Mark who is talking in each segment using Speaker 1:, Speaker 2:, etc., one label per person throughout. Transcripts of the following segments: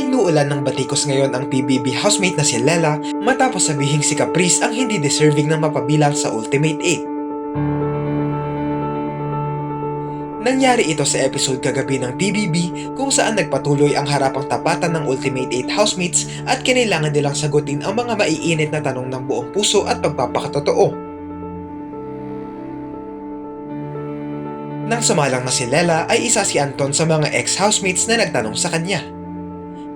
Speaker 1: Inuulan ng batikos ngayon ang PBB housemate na si Lela matapos sabihing si Caprice ang hindi deserving ng mapabilang sa Ultimate 8. Nangyari ito sa episode kagabi ng PBB kung saan nagpatuloy ang harapang tapatan ng Ultimate 8 housemates at kinailangan nilang sagutin ang mga maiinit na tanong ng buong puso at pagpapakatotoo. Nang sumalang na si Lela ay isa si Anton sa mga ex-housemates na nagtanong sa kanya.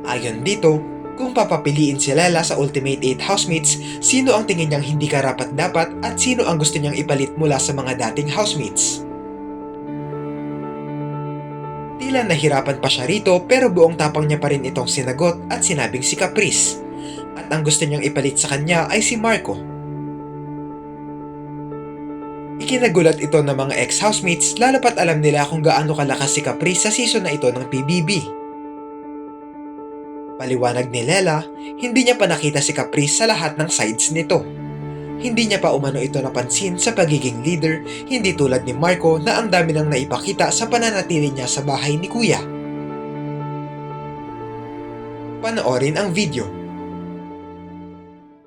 Speaker 1: Ayon dito, kung papapiliin si Lela sa Ultimate 8 housemates, sino ang tingin niyang hindi karapat-dapat at sino ang gusto niyang ipalit mula sa mga dating housemates? Tila nahirapan pa siya rito pero buong tapang niya pa rin itong sinagot at sinabing si Caprice. At ang gusto niyang ipalit sa kanya ay si Marco. Ikinagulat ito ng mga ex-housemates lalo pat alam nila kung gaano kalakas si Caprice sa season na ito ng PBB. Paliwanag ni Lela, hindi niya pa nakita si Caprice sa lahat ng sides nito. Hindi niya pa umano ito napansin sa pagiging leader, hindi tulad ni Marco na ang dami nang naipakita sa pananatili niya sa bahay ni Kuya. Panoorin ang video.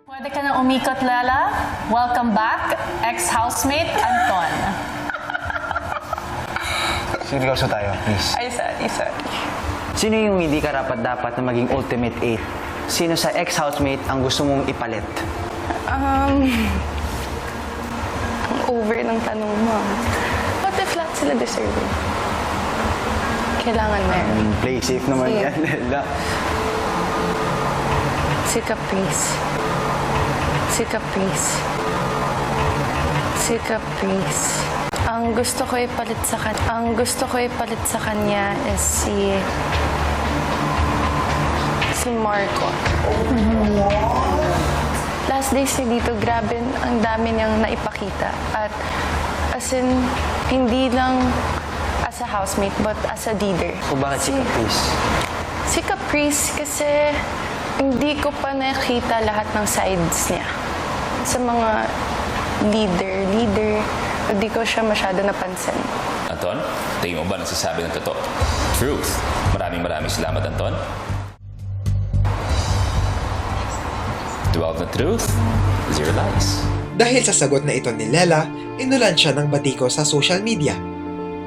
Speaker 2: Pwede ka na umikot, Lela. Welcome back, ex-housemate Anton.
Speaker 3: Seryoso tayo, please.
Speaker 2: Ay, sorry.
Speaker 3: Sino yung hindi karapat-dapat na maging Ultimate 8? Sino sa ex-housemate ang gusto mong ipalit?
Speaker 4: Ang over ng tanong mo. What if lahat sila deserving? Kailangan meron.
Speaker 3: Play safe naman
Speaker 4: Sige.
Speaker 3: yan, Lela.
Speaker 4: Si Caprice. Si Caprice. Si Caprice. Ang gusto ko ipalit sa kanya is si Marco. Last days niya dito, grabe, ang dami niyang naipakita. At as in, hindi lang as a housemate, but as a leader.
Speaker 3: O bakit si Caprice?
Speaker 4: Si Caprice kasi hindi ko pa nakita lahat ng sides niya. Sa mga leader, hindi ko siya masyado napansin.
Speaker 5: Anton, tingin mo ba nagsasabi ng totoo? Truth. Maraming salamat, Anton. To all the truth is your lies.
Speaker 1: Dahil sa sagot na ito ni Lela, inulan siya ng batiko sa social media.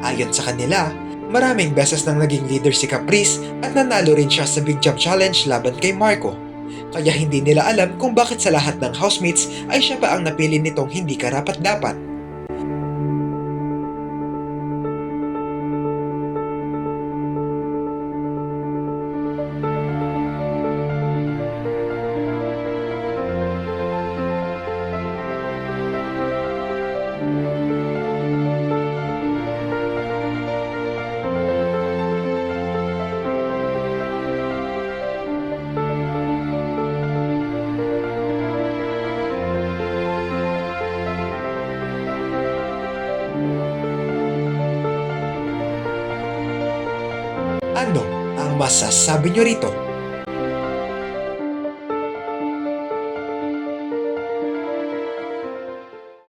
Speaker 1: Ayon sa kanila, maraming beses nang naging leader si Caprice at nanalo rin siya sa Big Jump Challenge laban kay Marco. Kaya hindi nila alam kung bakit sa lahat ng housemates ay siya pa ang napili nitong hindi karapat-dapat. Ano ang masasabi nyo rito?